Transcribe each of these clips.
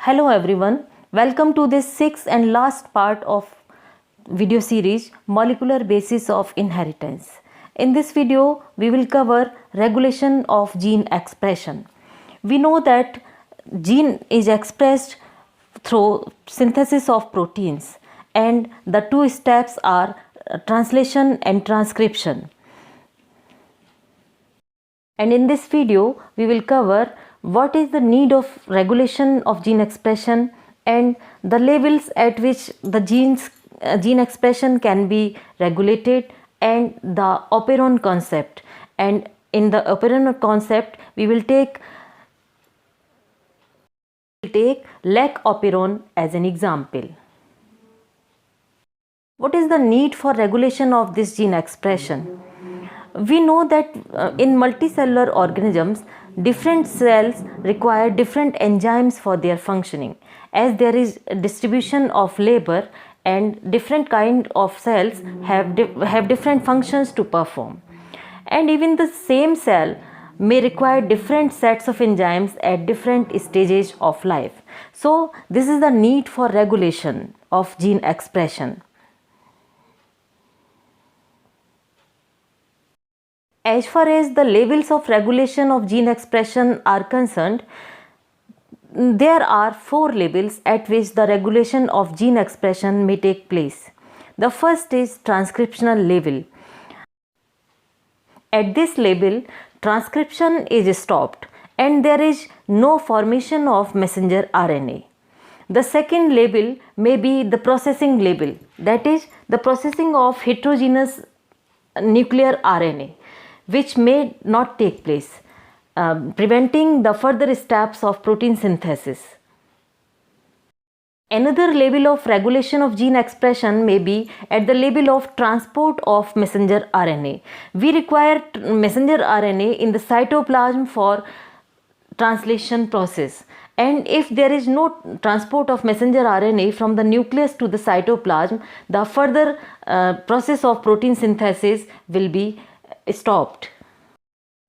Hello everyone, welcome to this sixth and last part of video series Molecular Basis of Inheritance. In this video, we will cover regulation of gene expression. We know that gene is expressed through synthesis of proteins, and the two steps are translation and transcription. And in this video, we will cover what is the need of regulation of gene expression and the levels at which the gene expression can be regulated and the operon concept. And in the operon concept, we will take lac operon as an example. What is the need for regulation of this gene expression? We know that in multicellular organisms, different cells require different enzymes for their functioning, as there is distribution of labor and different kind of cells have different functions to perform. And even the same cell may require different sets of enzymes at different stages of life. So this is the need for regulation of gene expression. As far as the levels of regulation of gene expression are concerned, there are four levels at which the regulation of gene expression may take place. The first is transcriptional level. At this level, transcription is stopped and there is no formation of messenger RNA. The second level may be the processing level, that is the processing of heterogeneous nuclear RNA, which may not take place, preventing the further steps of protein synthesis. Another level of regulation of gene expression may be at the level of transport of messenger RNA. We require messenger RNA in the cytoplasm for translation process. And if there is no transport of messenger RNA from the nucleus to the cytoplasm, the further process of protein synthesis will be stopped.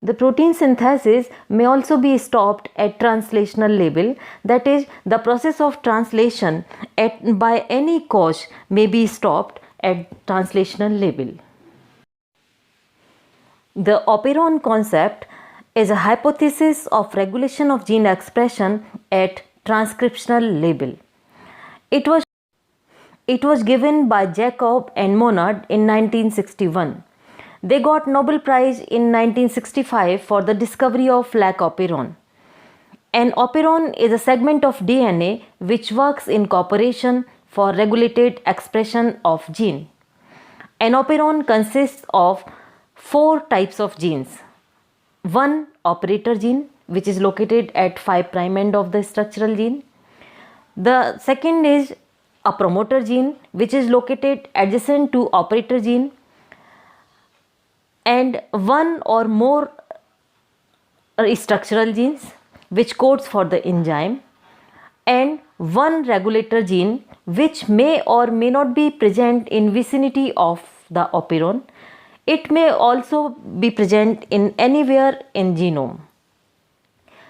The protein synthesis may also be stopped at translational level, that is, the process of translation by any cause may be stopped at translational level. The operon concept is a hypothesis of regulation of gene expression at transcriptional level. It was given by Jacob and Monod in 1961. They got Nobel Prize in 1965 for the discovery of lac operon. An operon is a segment of DNA which works in cooperation for regulated expression of gene. An operon consists of four types of genes. One operator gene, which is located at 5' end of the structural gene. The second is a promoter gene, which is located adjacent to operator gene. And one or more structural genes which codes for the enzyme, and one regulator gene which may or may not be present in vicinity of the operon. It may also be present in anywhere in genome.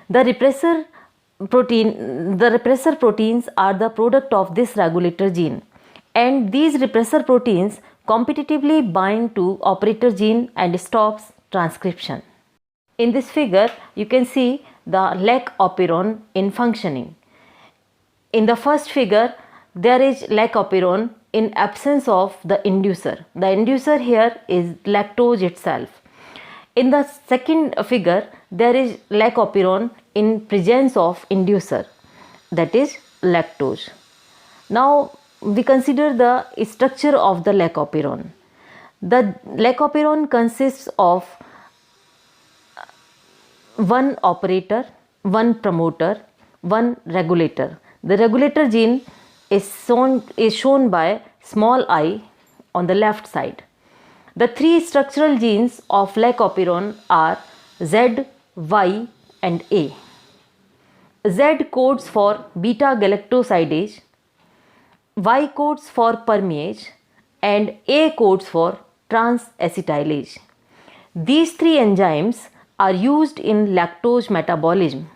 The repressor proteins are the product of this regulator gene, and these repressor proteins competitively bind to operator gene and stops transcription. In this figure, you can see the lac operon in functioning. In the first figure, there is lac operon in absence of the inducer. The inducer here is lactose itself. In the second figure, there is lac operon in presence of inducer, that is lactose. Now, we consider the structure of the lac operon. The lac operon consists of one operator, one promoter, one regulator. The regulator gene is shown by small I on the left side. The three structural genes of lac operon are Z, Y and A. Z codes for beta galactosidase, Y codes for permease and A codes for trans-acetylase. These three enzymes are used in lactose metabolism.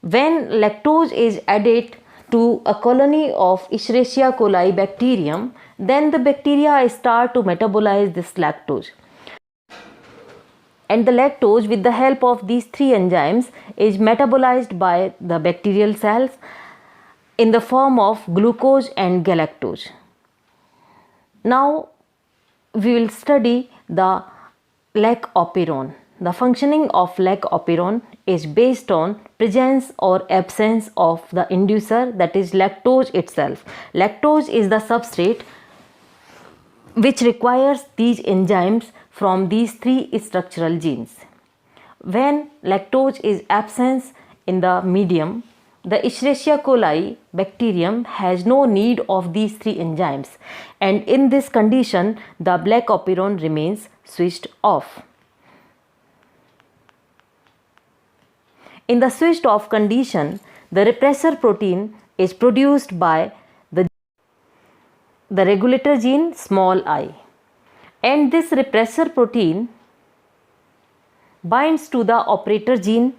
When lactose is added to a colony of Escherichia coli bacterium, then the bacteria start to metabolize this lactose. And the lactose, with the help of these three enzymes, is metabolized by the bacterial cells in the form of glucose and galactose. Now we will study the lac-operon. The functioning of lac-operon is based on presence or absence of the inducer, that is lactose itself. Lactose is the substrate which requires these enzymes from these three structural genes. When lactose is absent in the medium, the Escherichia coli bacterium has no need of these three enzymes, and in this condition the lac-operon remains switched off. In the switched off condition, the repressor protein is produced by the regulator gene small I, and this repressor protein binds to the operator gene,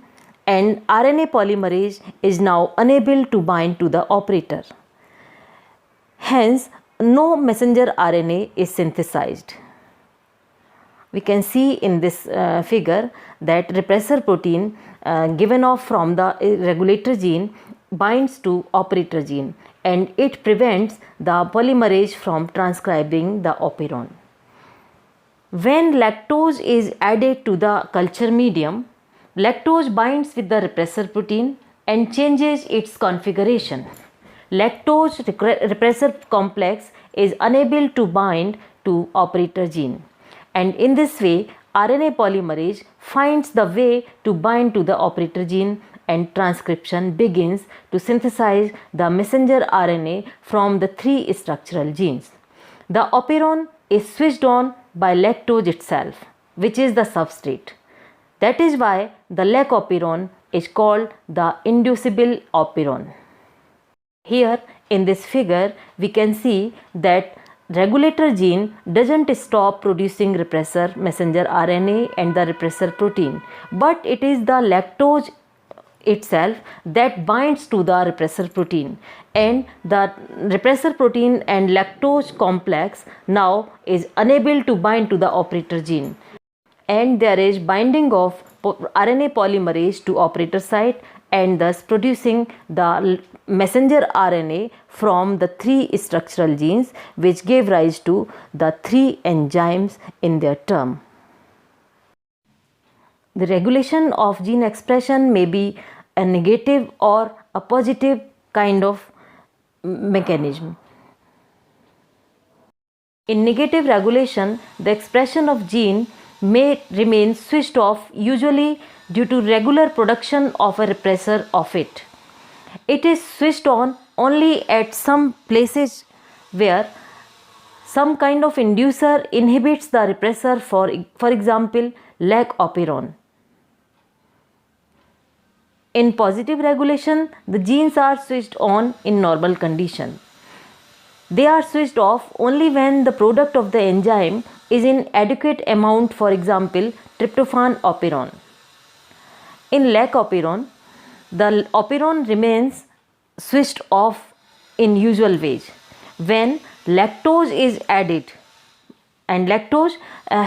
and RNA polymerase is now unable to bind to the operator. Hence, no messenger RNA is synthesized. We can see in this figure that repressor protein given off from the regulator gene binds to operator gene, and it prevents the polymerase from transcribing the operon. When lactose is added to the culture medium, lactose binds with the repressor protein and changes its configuration. Lactose repressor complex is unable to bind to operator gene, and in this way RNA polymerase finds the way to bind to the operator gene, and transcription begins to synthesize the messenger RNA from the three structural genes. The operon is switched on by lactose itself, which is the substrate. That is why the lac-operon is called the inducible operon. Here in this figure we can see that regulator gene doesn't stop producing repressor messenger RNA and the repressor protein, but it is the lactose itself that binds to the repressor protein, and the repressor protein and lactose complex now is unable to bind to the operator gene, and there is binding of RNA polymerase to operator site, and thus producing the messenger RNA from the three structural genes, which gave rise to the three enzymes in their term. The regulation of gene expression may be a negative or a positive kind of mechanism. In negative regulation, the expression of gene may remain switched off, usually due to regular production of a repressor of it. It is switched on only at some places where some kind of inducer inhibits the repressor, for example lac-operon. In positive regulation, the genes are switched on in normal condition. They are switched off only when the product of the enzyme is in adequate amount, for example tryptophan operon. In lac-operon, the operon remains switched off in usual ways. When lactose is added, and lactose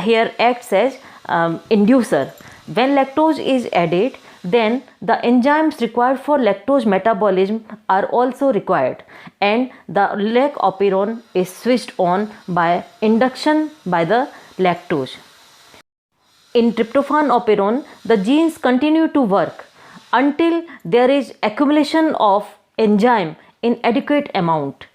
here acts as inducer. When lactose is added, then the enzymes required for lactose metabolism are also required, and the lac-operon is switched on by induction by the lactose. In tryptophan operon, the genes continue to work until there is accumulation of enzyme in adequate amount.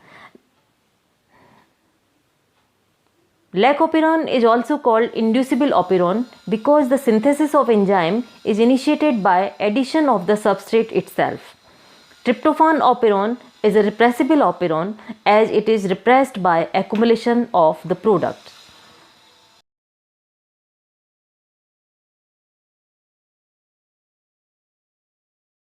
Lac-operon is also called inducible operon because the synthesis of enzyme is initiated by addition of the substrate itself. Tryptophan operon is a repressible operon as it is repressed by accumulation of the product.